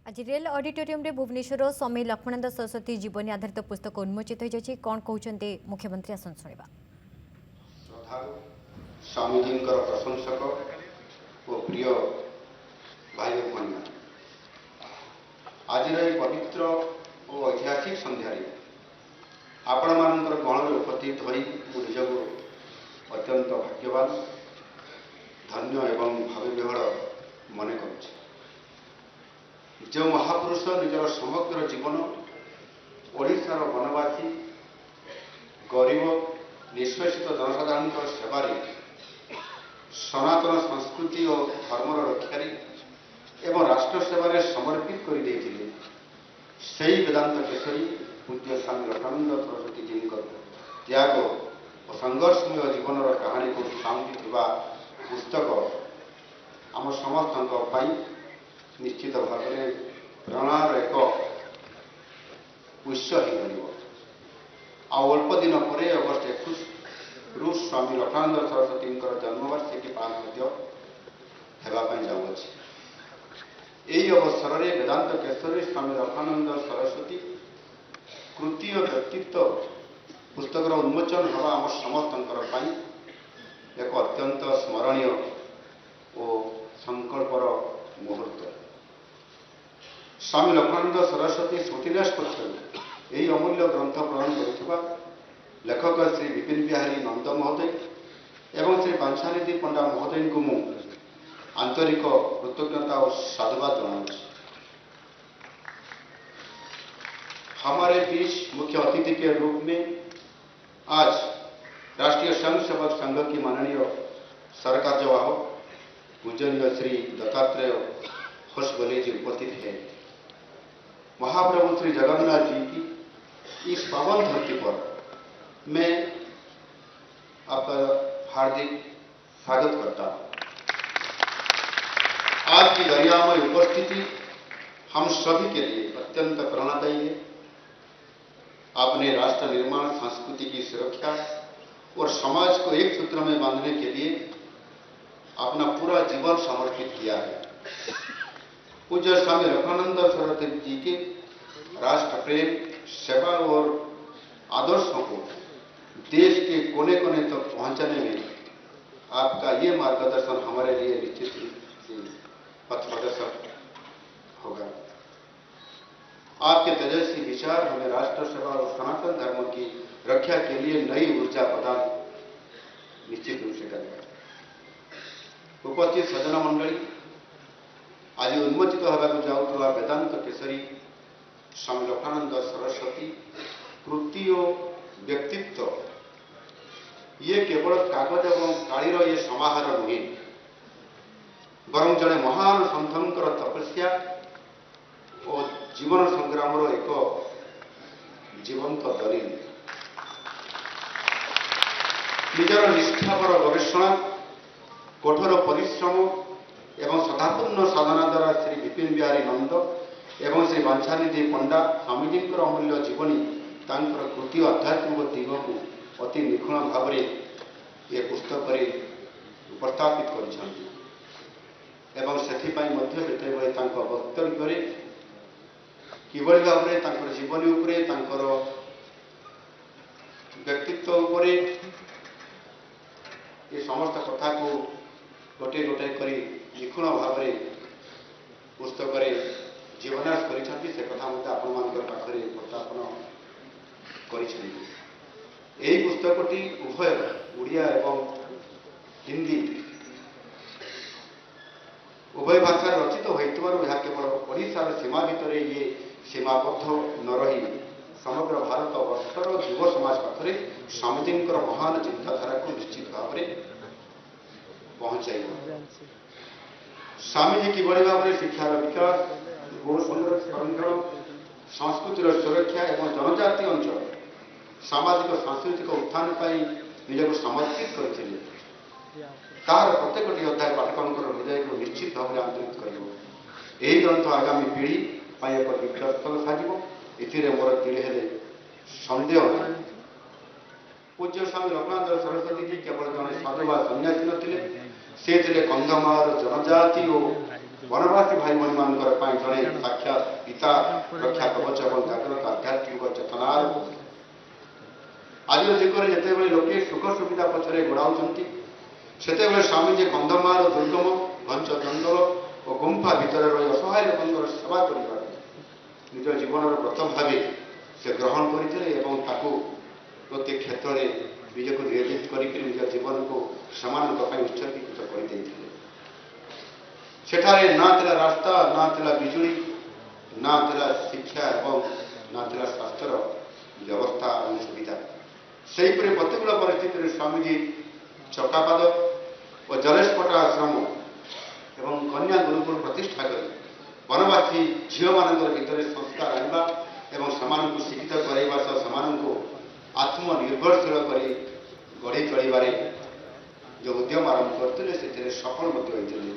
आज rail auditorium रे भुवनेश्वर स्वामी लक्ष्मणानंद सरस्वती जीवनी आधारित पुस्तक उन्मोचित हो जाए कौन कहते मुख्यमंत्री आसन शुणा स्वामीजी प्रशंसक और प्रिय भाई और बहन आज पवित्र और ऐतिहासिक संध्यारे आपण मान गहण उपस्थित हो निजक अत्यंत भाग्यवान धन्य एवं भावी विहल मन कर जो महापुरुष निजर समग्र जीवन ओडिशार वनवासी गरीब निष्पेषित जनसाधारण सेवार सनातन संस्कृति और धर्मर रक्षार एवं राष्ट्र सेवार समर्पित कर वेदांत केशरी पूज्य स्वामी लक्ष्मणानंद सरस्वती जी त्याग और संघर्षमय जीवन कहानी को सामंती पुस्तक आम समस्त निश्चित भाव में प्रेरणार एक उत्स हो अल्प दिन पर अगस्ट 21 रु स्वामी लक्ष्मणानंद सरस्वती जन्मवार्षिकी पालन होगापी जाऊँगी यही अवसर में वेदांत केशरी स्वामी लक्ष्मणानंद सरस्वती कृति और व्यक्तित्व पुस्तक उन्मोचन हवा आम समस्त एक अत्यंत स्मरणीय और संकल्पर मुहूर्त स्वामी लक्ष्मणानंद सरस्वती स्मृतिन्यास यही अमूल्य ग्रंथ प्रदान कर लेखक श्री विपिन बिहारी नंद महोदय एवं श्री बांछानिधि पंडा महोदय को मु आंतरिक कृतज्ञता और साधुवाद जनाऊँ। हमारे बीच मुख्य अतिथि के रूप में आज राष्ट्रीय स्वयंसेवक संघ की माननीय सरकार जवाहर पूजनीय श्री दत्तात्रेय होसबले जी उपस्थित है। महाप्रभु श्री जगन्नाथ जी की इस पावन धरती पर मैं आपका हार्दिक स्वागत करता हूँ। आज की गरिमामय उपस्थिति हम सभी के लिए अत्यंत प्रेरणादायी है। आपने राष्ट्र निर्माण, संस्कृति की सुरक्षा और समाज को एक सूत्र में बांधने के लिए अपना पूरा जीवन समर्पित किया है। पूज्य स्वामी लक्ष्मणानंद सरस्वती जी के राष्ट्र प्रेम, सेवा और आदर्शों को देश के कोने कोने तक पहुंचाने में आपका ये मार्गदर्शन हमारे लिए निश्चित रूप से पथ प्रदर्शक होगा। आपके तेजस्वी विचार हमें राष्ट्र सेवा और सनातन धर्म की रक्षा के लिए नई ऊर्जा प्रदान निश्चित रूप से करेगा। उपस्थित सज्जन मंडली, आज उन्मोचित होगा जाऊला वेदांत केशरी स्वामी लक्ष्मणानंद सरस्वती कृति और व्यक्तित्व ये केवल कागज और कालीर ये समाहार नुहे बरं जड़े महान सन्थर तपस्या और जीवन संग्राम एक जीवंत दलील। निजर निष्ठापर गवेषणा, कठोर परिश्रम एवं सदापूर्ण साधना द्वारा श्री विपिन बिहारी नंद एवं श्री बांछानिधि पंडा स्वामीजी अमूल्य जीवनी तांकर कृति आध्यात्मिक दिग को अति निखुण भाव ये पुस्तक उपस्थापित कर वक्तव्य किभली भाव में जीवनी व्यक्तित्व उपरे ये समस्त कथा को गोटे गोटे कर निखुण भाव में पुस्तक जीवनाश कर कथा मत आपरे उपस्थापन कर पुस्तकटी उभय उड़िया एवं हिंदी उभय भाषा रचित होता केवल ओडिशार सीमा भितर ये सीमाबद्ध न रही समग्र भारत वर्षर युव समाज पाखे स्वामीजी महान चिंताधारा को निश्चित भाव में पहुंचाई। स्वामीजी किभली भाव में शिक्षार विकास, गो संरक्षण, संस्कृतिर सुरक्षा एवं जनजाति अंचल सामाजिक सांस्कृतिक उत्थान निजक समर्पित करते तार प्रत्येकटी अध्याय पाठक हृदय को निश्चित भाव में आंतरित कर ग्रंथ आगामी पीढ़ी एक दिग्दर्शन साजिब मोर तिड़े सन्देह नहीं। पूज्य स्वामी लक्ष्मणानंद सरस्वती जी केवल जड़े साधु वा सन्यासी नथिले, से कंधमार जनजाति और ବନବାସୀ ଭାଇ ଭଉଣୀମାନଙ୍କର ପାଇଁ ଜଣେ ସାକ୍ଷାତ ପିତା ରକ୍ଷା କବଚ ଏବଂ ଜାଗ୍ରତ ଆଧ୍ୟାତ୍ମିକ ଚେତନାର ଆଜିର ଯୁଗରେ ଯେତେବେଳେ ଲୋକେ ସୁଖ ସୁବିଧା ପଛରେ ଗୋଡ଼ାଉଛନ୍ତି ସେତେବେଳେ ସ୍ୱାମୀଜୀ କନ୍ଧମାଳ ଦୁର୍ଗମ ଘଞ୍ଚ ଜଙ୍ଗଲ ଓ ଗୁମ୍ଫା ଭିତରେ ରହି ଅସହାୟ ଲୋକଙ୍କର ସେବା କରିବାରେ ନିଜ ଜୀବନର ବ୍ରତ ଭାବେ ସେ ଗ୍ରହଣ କରିଥିଲେ ଏବଂ ତାକୁ ପ୍ରତ୍ୟେକ କ୍ଷେତ୍ରରେ ନିଜକୁ ନିୟୋଜିତ କରିକି ନିଜ ଜୀବନକୁ ସେମାନଙ୍କ ପାଇଁ ଉତ୍ସର୍ଗୀକୃତ କରିଦେଇଥିଲେ। ସେଠାରେ ନା ଥିଲା ରାସ୍ତା, ନା ଥିଲା ବିଜୁଳି, ନା ଥିଲା ଶିକ୍ଷା ଏବଂ ନା ଥିଲା ସ୍ୱାସ୍ଥ୍ୟର ବ୍ୟବସ୍ଥା ଏବଂ ସୁବିଧା। ସେହିପରି ପ୍ରତିକୂଳ ପରିସ୍ଥିତିରେ ସ୍ୱାମୀଜୀ ଚକାପାଦ ଓ ଜଲେଶପଟା ଆଶ୍ରମ ଏବଂ କନ୍ୟା ଗୁରୁକୁଳ ପ୍ରତିଷ୍ଠା କରି ବନବାସୀ ଝିଅମାନଙ୍କର ଭିତରେ ସଂସ୍କାର ଆଣିବା ଏବଂ ସେମାନଙ୍କୁ ଶିକ୍ଷିତ କରାଇବା ସହ ସେମାନଙ୍କୁ ଆତ୍ମନିର୍ଭରଶୀଳ କରି ଗଢ଼ି ତୋଳିବାରେ ଯେଉଁ ଉଦ୍ୟମ ଆରମ୍ଭ କରିଥିଲେ ସେଥିରେ ସଫଳ ମଧ୍ୟ ହୋଇଥିଲେ।